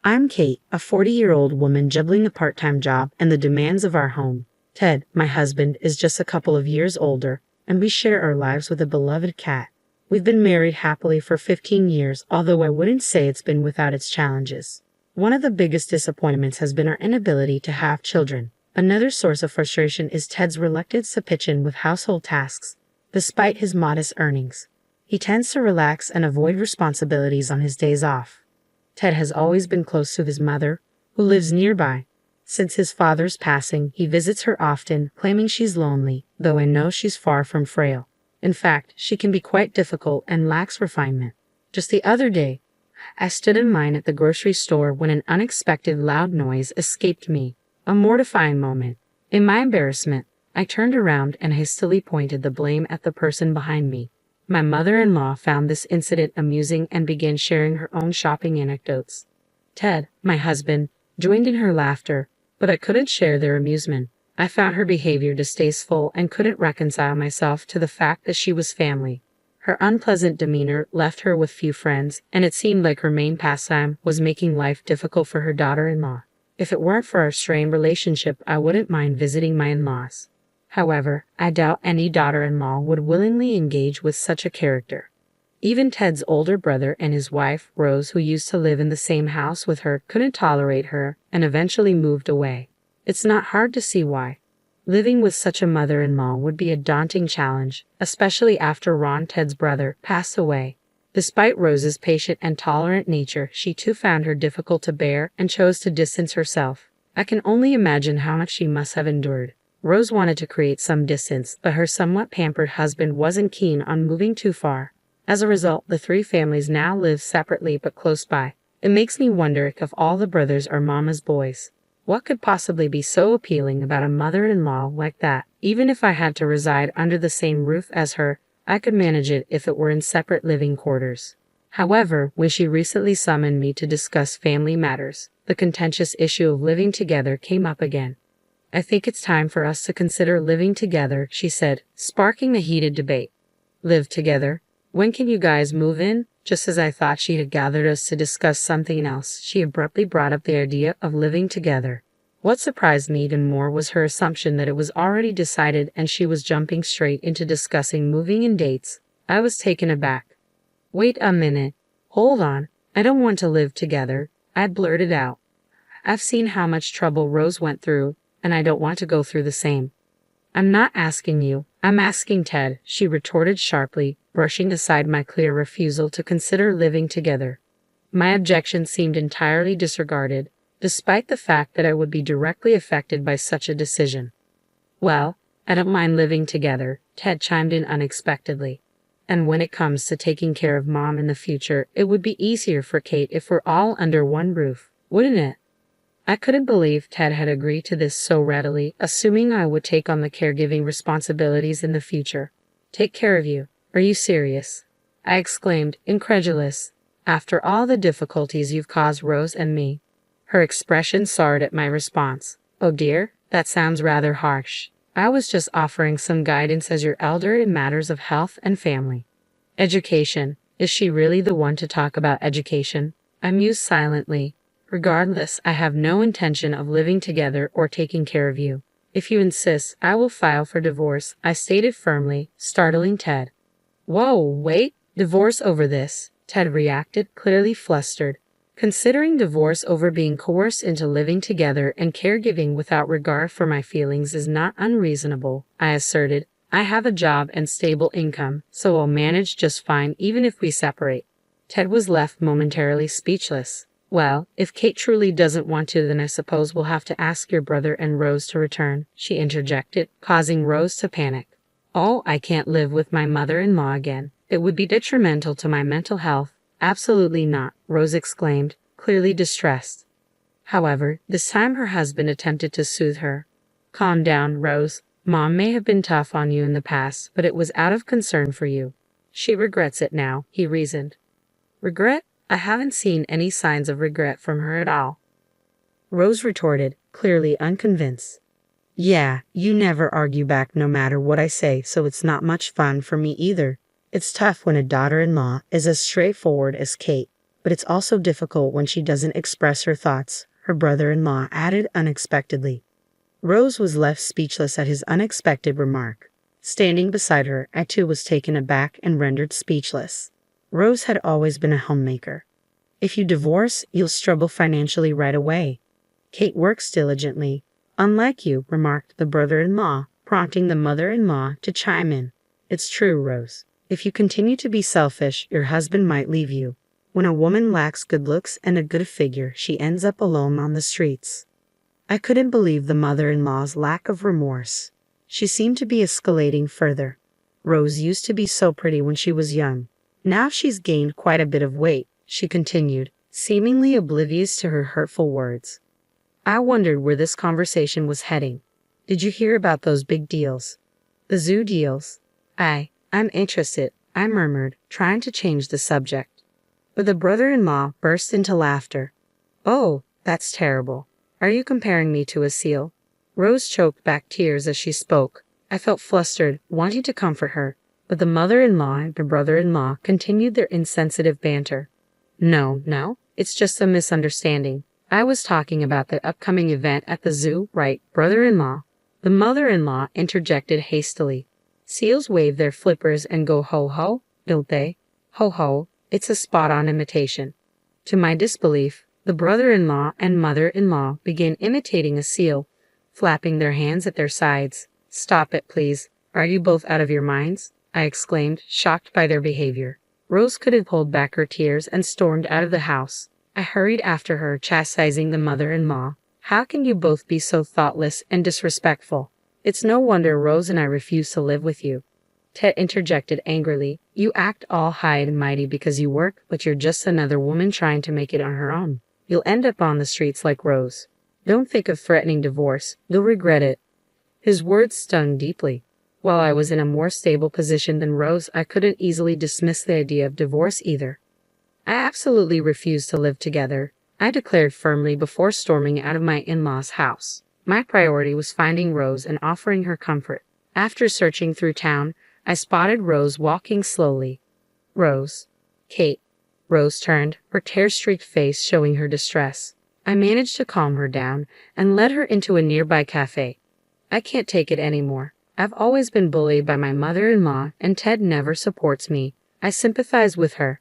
I'm Kate, a 40-year-old woman juggling a part-time job and the demands of our home. Ted, my husband, is just a couple of years older, and we share our lives with a beloved cat. We've been married happily for 15 years, although I wouldn't say it's been without its challenges. One of the biggest disappointments has been our inability to have children. Another source of frustration is Ted's reluctance to pitch in with household tasks, despite his modest earnings. He tends to relax and avoid responsibilities on his days off. Ted has always been close to his mother, who lives nearby. Since his father's passing, he visits her often, claiming she's lonely, though I know she's far from frail. In fact, she can be quite difficult and lacks refinement. Just the other day, I stood in line at the grocery store when an unexpected loud noise escaped me. A mortifying moment. In my embarrassment, I turned around and hastily pointed the blame at the person behind me. My mother-in-law found this incident amusing and began sharing her own shopping anecdotes. Ted, my husband, joined in her laughter, but I couldn't share their amusement. I found her behavior distasteful and couldn't reconcile myself to the fact that she was family. Her unpleasant demeanor left her with few friends, and it seemed like her main pastime was making life difficult for her daughter-in-law. If it weren't for our strained relationship, I wouldn't mind visiting my in-laws. However, I doubt any daughter-in-law would willingly engage with such a character. Even Ted's older brother and his wife, Rose, who used to live in the same house with her, couldn't tolerate her and eventually moved away. It's not hard to see why. Living with such a mother-in-law would be a daunting challenge, especially after Ron, Ted's brother, passed away. Despite Rose's patient and tolerant nature, she too found her difficult to bear and chose to distance herself. I can only imagine how much she must have endured. Rose wanted to create some distance, but her somewhat pampered husband wasn't keen on moving too far. As a result, the three families now live separately but close by. It makes me wonder if all the brothers are Mama's boys. What could possibly be so appealing about a mother-in-law like that? Even if I had to reside under the same roof as her, I could manage it if it were in separate living quarters. However, when she recently summoned me to discuss family matters, the contentious issue of living together came up again. I think it's time for us to consider living together, she said, sparking a heated debate. Live together? When can you guys move in? Just as I thought she had gathered us to discuss something else, she abruptly brought up the idea of living together. What surprised me even more was her assumption that it was already decided and she was jumping straight into discussing moving and dates. I was taken aback. Wait a minute. Hold on. I don't want to live together, I blurted out. I've seen how much trouble Rose went through, and I don't want to go through the same. I'm not asking you, I'm asking Ted, she retorted sharply, brushing aside my clear refusal to consider living together. My objection seemed entirely disregarded, despite the fact that I would be directly affected by such a decision. Well, I don't mind living together, Ted chimed in unexpectedly. And when it comes to taking care of Mom in the future, it would be easier for Kate if we're all under one roof, wouldn't it? I couldn't believe Ted had agreed to this so readily, assuming I would take on the caregiving responsibilities in the future. Take care of you? Are you serious? I exclaimed, incredulous. After all the difficulties you've caused Rose and me. Her expression soured at my response. Oh dear, that sounds rather harsh. I was just offering some guidance as your elder in matters of health and family. Education. Is she really the one to talk about education? I mused silently. Regardless, I have no intention of living together or taking care of you. If you insist, I will file for divorce, I stated firmly, startling Ted. Whoa, wait, divorce over this? Ted reacted, clearly flustered. Considering divorce over being coerced into living together and caregiving without regard for my feelings is not unreasonable, I asserted. I have a job and stable income, so I'll manage just fine even if we separate. Ted was left momentarily speechless. Well, if Kate truly doesn't want to, then I suppose we'll have to ask your brother and Rose to return, she interjected, causing Rose to panic. Oh, I can't live with my mother-in-law again. It would be detrimental to my mental health. Absolutely not, Rose exclaimed, clearly distressed. However, this time her husband attempted to soothe her. Calm down, Rose. Mom may have been tough on you in the past, but it was out of concern for you. She regrets it now, he reasoned. Regret? I haven't seen any signs of regret from her at all. Rose retorted, clearly unconvinced. Yeah, you never argue back no matter what I say, so it's not much fun for me either. It's tough when a daughter-in-law is as straightforward as Kate, but it's also difficult when she doesn't express her thoughts, her brother-in-law added unexpectedly. Rose was left speechless at his unexpected remark. Standing beside her, I too was taken aback and rendered speechless. Rose had always been a homemaker. If you divorce, you'll struggle financially right away. Kate works diligently. Unlike you, remarked the brother-in-law, prompting the mother-in-law to chime in. It's true, Rose. If you continue to be selfish, your husband might leave you. When a woman lacks good looks and a good figure, she ends up alone on the streets. I couldn't believe the mother-in-law's lack of remorse. She seemed to be escalating further. Rose used to be so pretty when she was young. Now she's gained quite a bit of weight, she continued, seemingly oblivious to her hurtful words. I wondered where this conversation was heading. Did you hear about those big deals? The zoo deals? I'm interested, I murmured, trying to change the subject. But the brother-in-law burst into laughter. Oh, that's terrible. Are you comparing me to a seal? Rose choked back tears as she spoke. I felt flustered, wanting to comfort her, but the mother-in-law and the brother-in-law continued their insensitive banter. No, it's just a misunderstanding. I was talking about the upcoming event at the zoo, right, brother-in-law? The mother-in-law interjected hastily. Seals wave their flippers and go ho-ho, don't they? Ho-ho, it's a spot-on imitation. To my disbelief, the brother-in-law and mother-in-law began imitating a seal, flapping their hands at their sides. Stop it, please. Are you both out of your minds? I exclaimed, shocked by their behavior. Rose couldn't hold back her tears and stormed out of the house. I hurried after her, chastising the mother-in-law. How can you both be so thoughtless and disrespectful? It's no wonder Rose and I refuse to live with you. Ted interjected angrily. You act all high and mighty because you work, but you're just another woman trying to make it on her own. You'll end up on the streets like Rose. Don't think of threatening divorce. You'll regret it. His words stung deeply. While I was in a more stable position than Rose, I couldn't easily dismiss the idea of divorce either. I absolutely refused to live together, I declared firmly before storming out of my in-laws' house. My priority was finding Rose and offering her comfort. After searching through town, I spotted Rose walking slowly. Rose. Kate. Rose turned, her tear-streaked face showing her distress. I managed to calm her down and led her into a nearby cafe. I can't take it anymore. I've always been bullied by my mother-in-law, and Ted never supports me. I sympathize with her.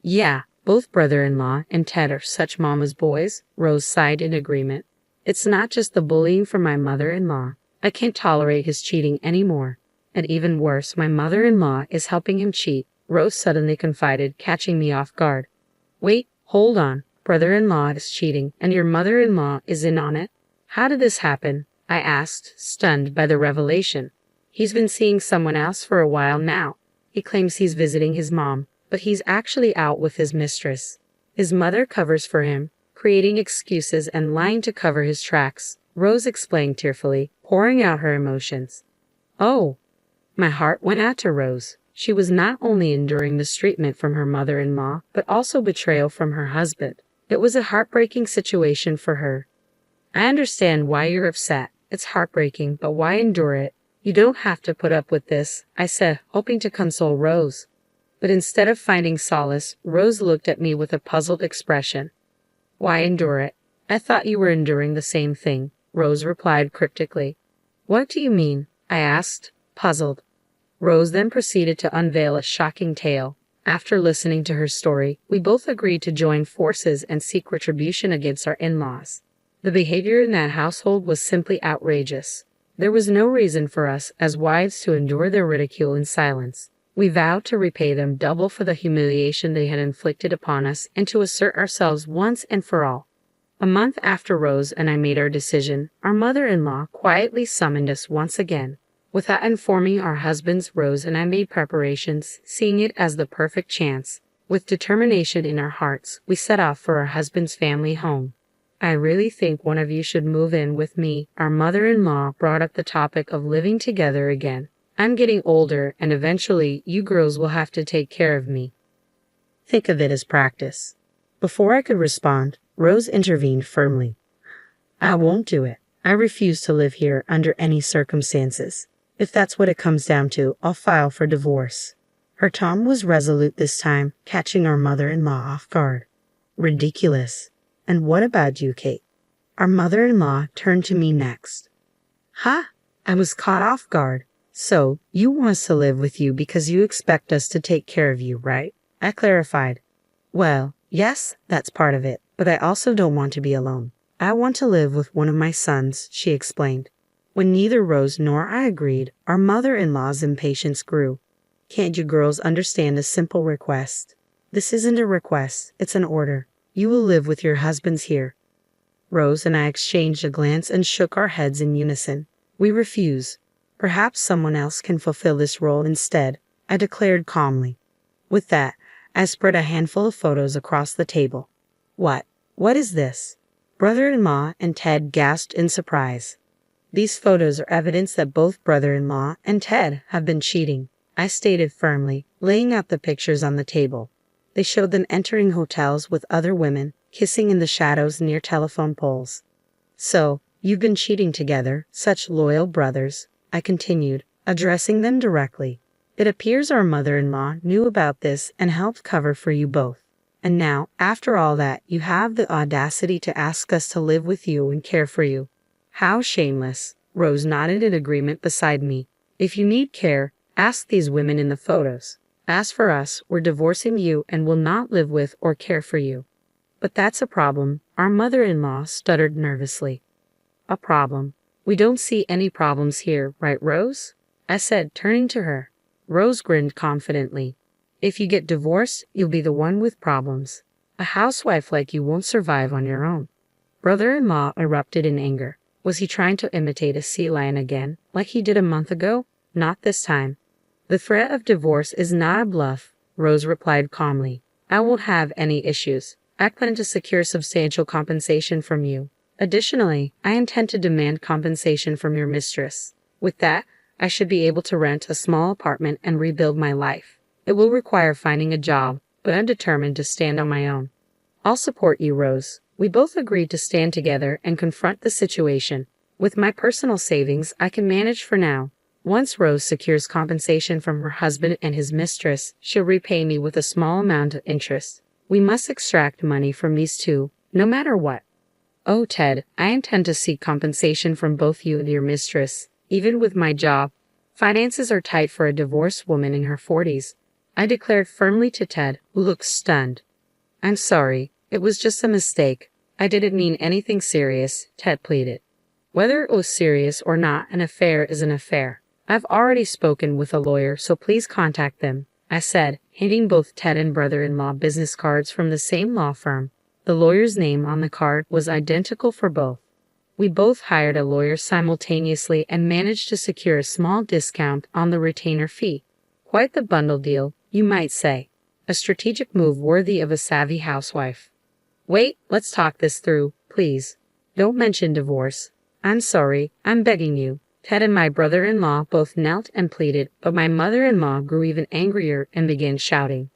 Yeah, both brother-in-law and Ted are such mama's boys, Rose sighed in agreement. It's not just the bullying from my mother-in-law. I can't tolerate his cheating anymore. And even worse, my mother-in-law is helping him cheat, Rose suddenly confided, catching me off guard. Wait, hold on. Brother-in-law is cheating, and your mother-in-law is in on it? How did this happen? I asked, stunned by the revelation. He's been seeing someone else for a while now. He claims he's visiting his mom, but he's actually out with his mistress. His mother covers for him, creating excuses and lying to cover his tracks, Rose explained tearfully, pouring out her emotions. Oh! My heart went out to Rose. She was not only enduring mistreatment from her mother-in-law, but also betrayal from her husband. It was a heartbreaking situation for her. I understand why you're upset. It's heartbreaking, but why endure it? You don't have to put up with this, I said, hoping to console Rose. But instead of finding solace, Rose looked at me with a puzzled expression. Why endure it? I thought you were enduring the same thing, Rose replied cryptically. What do you mean? I asked, puzzled. Rose then proceeded to unveil a shocking tale. After listening to her story, we both agreed to join forces and seek retribution against our in-laws. The behavior in that household was simply outrageous. There was no reason for us, as wives, to endure their ridicule in silence. We vowed to repay them double for the humiliation they had inflicted upon us and to assert ourselves once and for all. A month after Rose and I made our decision, our mother-in-law quietly summoned us once again. Without informing our husbands, Rose and I made preparations, seeing it as the perfect chance. With determination in our hearts, we set off for our husband's family home. I really think one of you should move in with me. Our mother-in-law brought up the topic of living together again. I'm getting older, and eventually you girls will have to take care of me. Think of it as practice. Before I could respond, Rose intervened firmly. I won't do it. I refuse to live here under any circumstances. If that's what it comes down to, I'll file for divorce. Her tone was resolute this time, catching our mother-in-law off guard. Ridiculous. And what about you, Kate? Our mother-in-law turned to me next. Huh? I was caught off guard. So, you want us to live with you because you expect us to take care of you, right? I clarified. Well, yes, that's part of it, but I also don't want to be alone. I want to live with one of my sons, she explained. When neither Rose nor I agreed, our mother-in-law's impatience grew. Can't you girls understand a simple request? This isn't a request, it's an order. You will live with your husbands here. Rose and I exchanged a glance and shook our heads in unison. We refuse. Perhaps someone else can fulfill this role instead, I declared calmly. With that, I spread a handful of photos across the table. What is this? Brother-in-law and Ted gasped in surprise. These photos are evidence that both brother-in-law and Ted have been cheating, I stated firmly, laying out the pictures on the table. They showed them entering hotels with other women, kissing in the shadows near telephone poles. So, you've been cheating together, such loyal brothers, I continued, addressing them directly. It appears our mother-in-law knew about this and helped cover for you both. And now, after all that, you have the audacity to ask us to live with you and care for you. How shameless. Rose nodded in agreement beside me. If you need care, ask these women in the photos. As for us, we're divorcing you and will not live with or care for you. But that's a problem, our mother-in-law stuttered nervously. A problem? We don't see any problems here, right, Rose? I said, turning to her. Rose grinned confidently. If you get divorced, you'll be the one with problems. A housewife like you won't survive on your own. Brother-in-law erupted in anger. Was he trying to imitate a sea lion again, like he did a month ago? Not this time. The threat of divorce is not a bluff, Rose replied calmly. I won't have any issues. I plan to secure substantial compensation from you. Additionally, I intend to demand compensation from your mistress. With that, I should be able to rent a small apartment and rebuild my life. It will require finding a job, but I'm determined to stand on my own. I'll support you, Rose. We both agreed to stand together and confront the situation. With my personal savings, I can manage for now. Once Rose secures compensation from her husband and his mistress, she'll repay me with a small amount of interest. We must extract money from these two, no matter what. Oh, Ted, I intend to seek compensation from both you and your mistress, even with my job. Finances are tight for a divorced woman in her 40s. I declared firmly to Ted, who looked stunned. I'm sorry, it was just a mistake. I didn't mean anything serious, Ted pleaded. Whether it was serious or not, an affair is an affair. I've already spoken with a lawyer, so please contact them, I said, handing both Ted and brother-in-law business cards from the same law firm. The lawyer's name on the card was identical for both. We both hired a lawyer simultaneously and managed to secure a small discount on the retainer fee. Quite the bundle deal, you might say. A strategic move worthy of a savvy housewife. Wait, let's talk this through, please. Don't mention divorce. I'm sorry, I'm begging you. Ted and my brother-in-law both knelt and pleaded, but my mother-in-law grew even angrier and began shouting.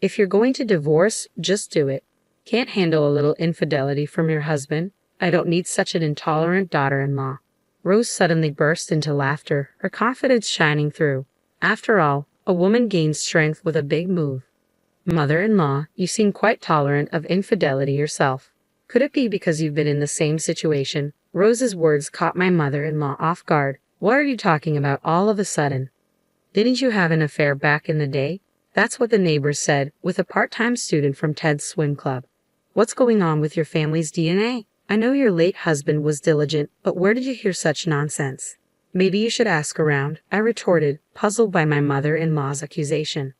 If you're going to divorce, just do it. Can't handle a little infidelity from your husband? I don't need such an intolerant daughter-in-law. Rose suddenly burst into laughter, her confidence shining through. After all, a woman gains strength with a big move. Mother-in-law, you seem quite tolerant of infidelity yourself. Could it be because you've been in the same situation? Rose's words caught my mother-in-law off guard. What are you talking about all of a sudden? Didn't you have an affair back in the day? That's what the neighbors said, with a part-time student from Ted's swim club. What's going on with your family's DNA? I know your late husband was diligent, but where did you hear such nonsense? Maybe you should ask around, I retorted, puzzled by my mother-in-law's accusation.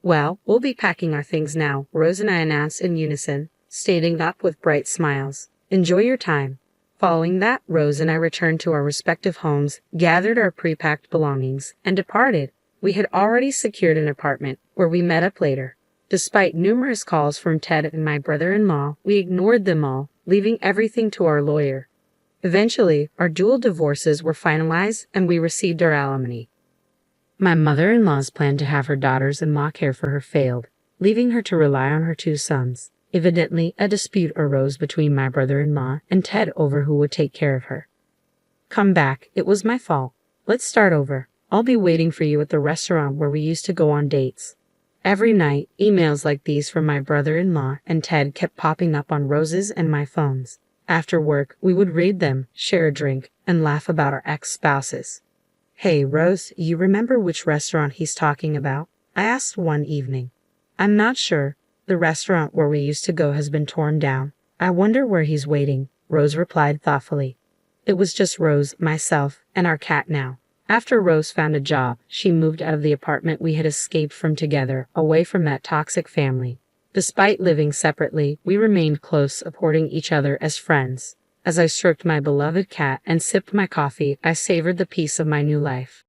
Well, we'll be packing our things now, Rose and I announced in unison, standing up with bright smiles. Enjoy your time. Following that, Rose and I returned to our respective homes, gathered our pre-packed belongings, and departed. We had already secured an apartment, where we met up later. Despite numerous calls from Ted and my brother-in-law, we ignored them all, leaving everything to our lawyer. Eventually, our dual divorces were finalized and we received our alimony. My mother-in-law's plan to have her daughters-in-law care for her failed, leaving her to rely on her two sons. Evidently, a dispute arose between my brother-in-law and Ted over who would take care of her. Come back, it was my fault. Let's start over. I'll be waiting for you at the restaurant where we used to go on dates. Every night, emails like these from my brother-in-law and Ted kept popping up on Rose's and my phones. After work, we would read them, share a drink, and laugh about our ex-spouses. "Hey, Rose, you remember which restaurant he's talking about?" I asked one evening. "I'm not sure. The restaurant where we used to go has been torn down. I wonder where he's waiting," Rose replied thoughtfully. It was just Rose, myself, and our cat now. After Rose found a job, she moved out of the apartment we had escaped from together, away from that toxic family. Despite living separately, we remained close, supporting each other as friends. As I stroked my beloved cat and sipped my coffee, I savored the peace of my new life.